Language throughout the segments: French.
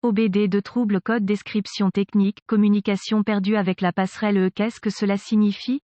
OBD de trouble code description technique, communication perdue avec la passerelle Qu'est-ce que cela signifie?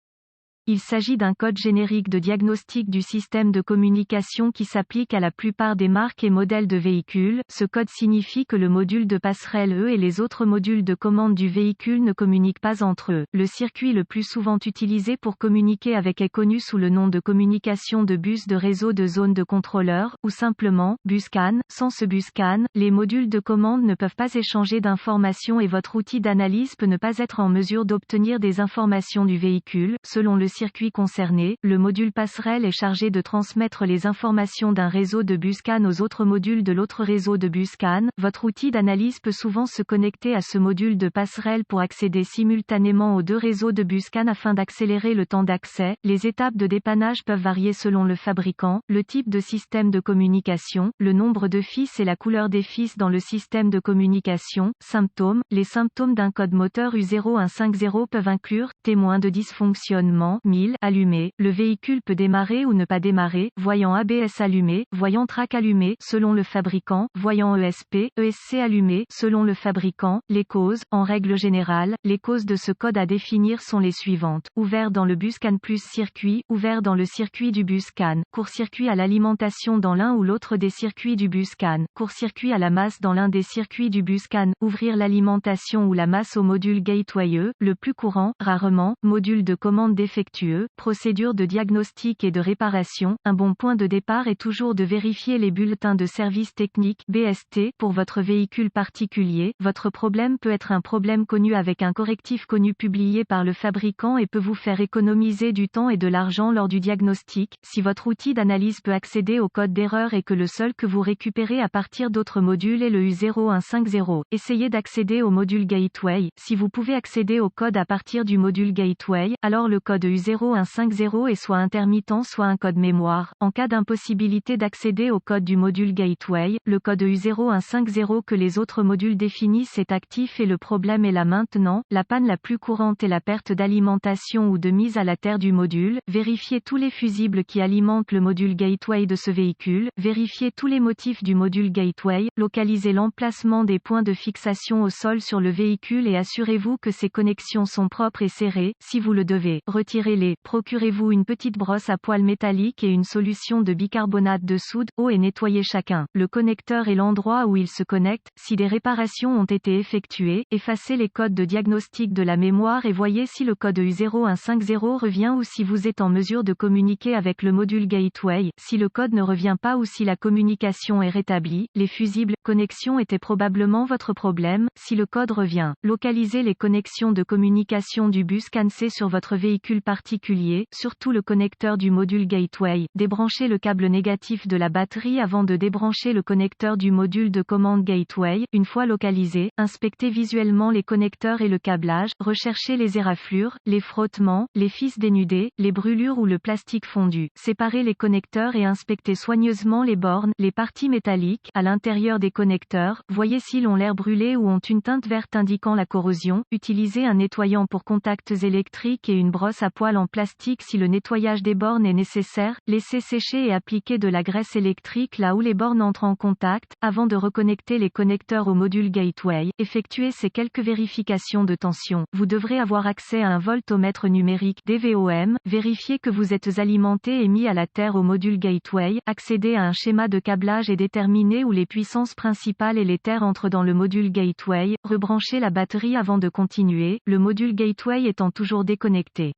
Il s'agit d'un code générique de diagnostic du système de communication qui s'applique à la plupart des marques et modèles de véhicules. Ce code signifie que le module de passerelle et les autres modules de commande du véhicule ne communiquent pas entre eux. Le circuit le plus souvent utilisé pour communiquer avec est connu sous le nom de communication de bus de réseau de zone de contrôleur, ou simplement bus CAN. Sans ce bus CAN, les modules de commande ne peuvent pas échanger d'informations et votre outil d'analyse peut ne pas être en mesure d'obtenir des informations du véhicule. Selon le circuit concerné, le module passerelle est chargé de transmettre les informations d'un réseau de bus CAN aux autres modules de l'autre réseau de bus CAN. Votre outil d'analyse peut souvent se connecter à ce module de passerelle pour accéder simultanément aux deux réseaux de bus CAN afin d'accélérer le temps d'accès. Les étapes de dépannage peuvent varier selon le fabricant, le type de système de communication, le nombre de fils et la couleur des fils dans le système de communication. Symptômes. Les symptômes d'un code moteur U0150 peuvent inclure témoins de dysfonctionnement, allumé, le véhicule peut démarrer ou ne pas démarrer, voyant ABS allumé, voyant track allumé, selon le fabricant, voyant ESP, ESC allumé, selon le fabricant. Les causes. En règle générale, les causes de ce code à définir sont les suivantes. Ouvert dans le bus CAN plus circuit, ouvert dans le circuit du bus CAN, court-circuit à l'alimentation dans l'un ou l'autre des circuits du bus CAN, court-circuit à la masse dans l'un des circuits du bus CAN, ouvrir l'alimentation ou la masse au module gateway, le plus courant, rarement, module de commande défectueux, procédure de diagnostic et de réparation. Un bon point de départ est toujours de vérifier les bulletins de service technique (BST) pour votre véhicule particulier. Votre problème peut être un problème connu avec un correctif connu publié par le fabricant et peut vous faire économiser du temps et de l'argent lors du diagnostic. Si votre outil d'analyse peut accéder au code d'erreur et que le seul que vous récupérez à partir d'autres modules est le U0150, essayez d'accéder au module gateway. Si vous pouvez accéder au code à partir du module gateway, alors le code U0150 est soit intermittent soit un code mémoire. En cas d'impossibilité d'accéder au code du module gateway, le code U0150 que les autres modules définissent est actif et le problème est là maintenant. La panne la plus courante est la perte d'alimentation ou de mise à la terre du module. Vérifiez tous les fusibles qui alimentent le module gateway de ce véhicule. Vérifiez tous les motifs du module gateway. Localisez l'emplacement des points de fixation au sol sur le véhicule et assurez-vous que ces connexions sont propres et serrées. Si vous le devez, retirez-les. Procurez-vous une petite brosse à poils métallique et une solution de bicarbonate de soude, et nettoyez chacun. Le connecteur et l'endroit où il se connecte. Si des réparations ont été effectuées, effacez les codes de diagnostic de la mémoire et voyez si le code U0150 revient ou si vous êtes en mesure de communiquer avec le module gateway. Si le code ne revient pas ou si la communication est rétablie, les fusibles connexions étaient probablement votre problème. Si le code revient, localisez les connexions de communication du bus CAN C sur votre véhicule particulier, surtout le connecteur du module gateway. Débranchez le câble négatif de la batterie avant de débrancher le connecteur du module de commande gateway. Une fois localisé, inspectez visuellement les connecteurs et le câblage, recherchez les éraflures, les frottements, les fils dénudés, les brûlures ou le plastique fondu. Séparez les connecteurs et inspectez soigneusement les bornes, les parties métalliques, à l'intérieur des connecteurs. Voyez s'ils ont l'air brûlés ou ont une teinte verte indiquant la corrosion. Utilisez un nettoyant pour contacts électriques et une brosse à poils en plastique si le nettoyage des bornes est nécessaire. Laissez sécher et appliquer de la graisse électrique là où les bornes entrent en contact, avant de reconnecter les connecteurs au module gateway. Effectuez ces quelques vérifications de tension. Vous devrez avoir accès à un voltomètre numérique DVOM. Vérifiez que vous êtes alimenté et mis à la terre au module gateway. Accédez à un schéma de câblage et déterminez où les puissances principales et les terres entrent dans le module gateway. Rebranchez la batterie avant de continuer, le module gateway étant toujours déconnecté.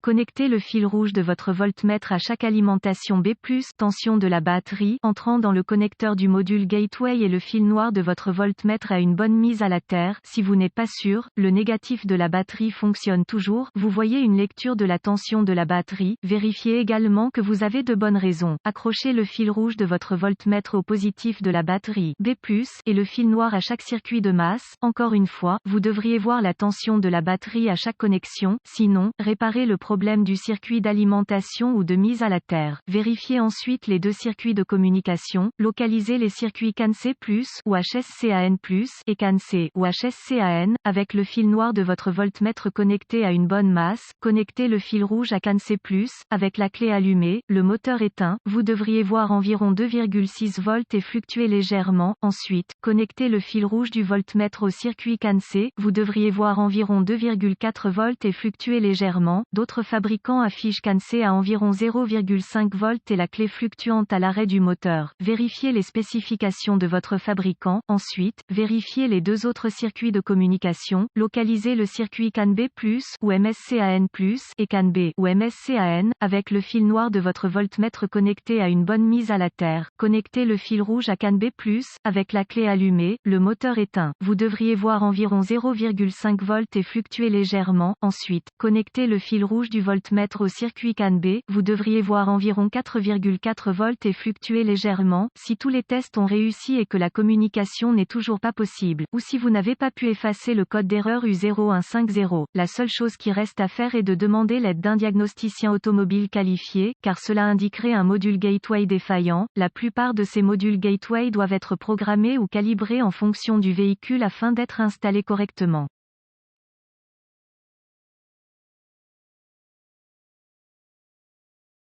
Connectez le fil rouge de votre voltmètre à chaque alimentation B+, tension de la batterie, entrant dans le connecteur du module gateway et le fil noir de votre voltmètre à une bonne mise à la terre. Si vous n'êtes pas sûr, le négatif de la batterie fonctionne toujours. Vous voyez une lecture de la tension de la batterie. Vérifiez également que vous avez de bonnes raisons. Accrochez le fil rouge de votre voltmètre au positif de la batterie B+, et le fil noir à chaque circuit de masse. Encore une fois, vous devriez voir la tension de la batterie à chaque connexion. Sinon, réparez le problème du circuit d'alimentation ou de mise à la terre. Vérifiez ensuite les deux circuits de communication, localisez les circuits CAN-C+, ou HSCAN+, et CAN-C, ou HSCAN, avec le fil noir de votre voltmètre connecté à une bonne masse, connectez le fil rouge à CAN-C+, avec la clé allumée, le moteur éteint, vous devriez voir environ 2,6 volts et fluctuer légèrement. Ensuite, connectez le fil rouge du voltmètre au circuit CAN-C, vous devriez voir environ 2,4 volts et fluctuer légèrement. D'autres fabricants affichent CAN-C à environ 0,5 volts et la clé fluctuante à l'arrêt du moteur. Vérifiez les spécifications de votre fabricant. Ensuite, vérifiez les deux autres circuits de communication, localisez le circuit CAN-B+, ou MSCAN+, et CAN-B, ou MSCAN, avec le fil noir de votre voltmètre connecté à une bonne mise à la terre. Connectez le fil rouge à CAN-B+, avec la clé allumée, le moteur éteint. Vous devriez voir environ 0,5 volts et fluctuer légèrement. Ensuite, connectez le fil rouge du voltmètre au circuit CAN-B, vous devriez voir environ 4,4 volts et fluctuer légèrement. Si tous les tests ont réussi et que la communication n'est toujours pas possible, ou si vous n'avez pas pu effacer le code d'erreur U0150, la seule chose qui reste à faire est de demander l'aide d'un diagnosticien automobile qualifié, car cela indiquerait un module gateway défaillant. La plupart de ces modules gateway doivent être programmés ou calibrés en fonction du véhicule afin d'être installés correctement.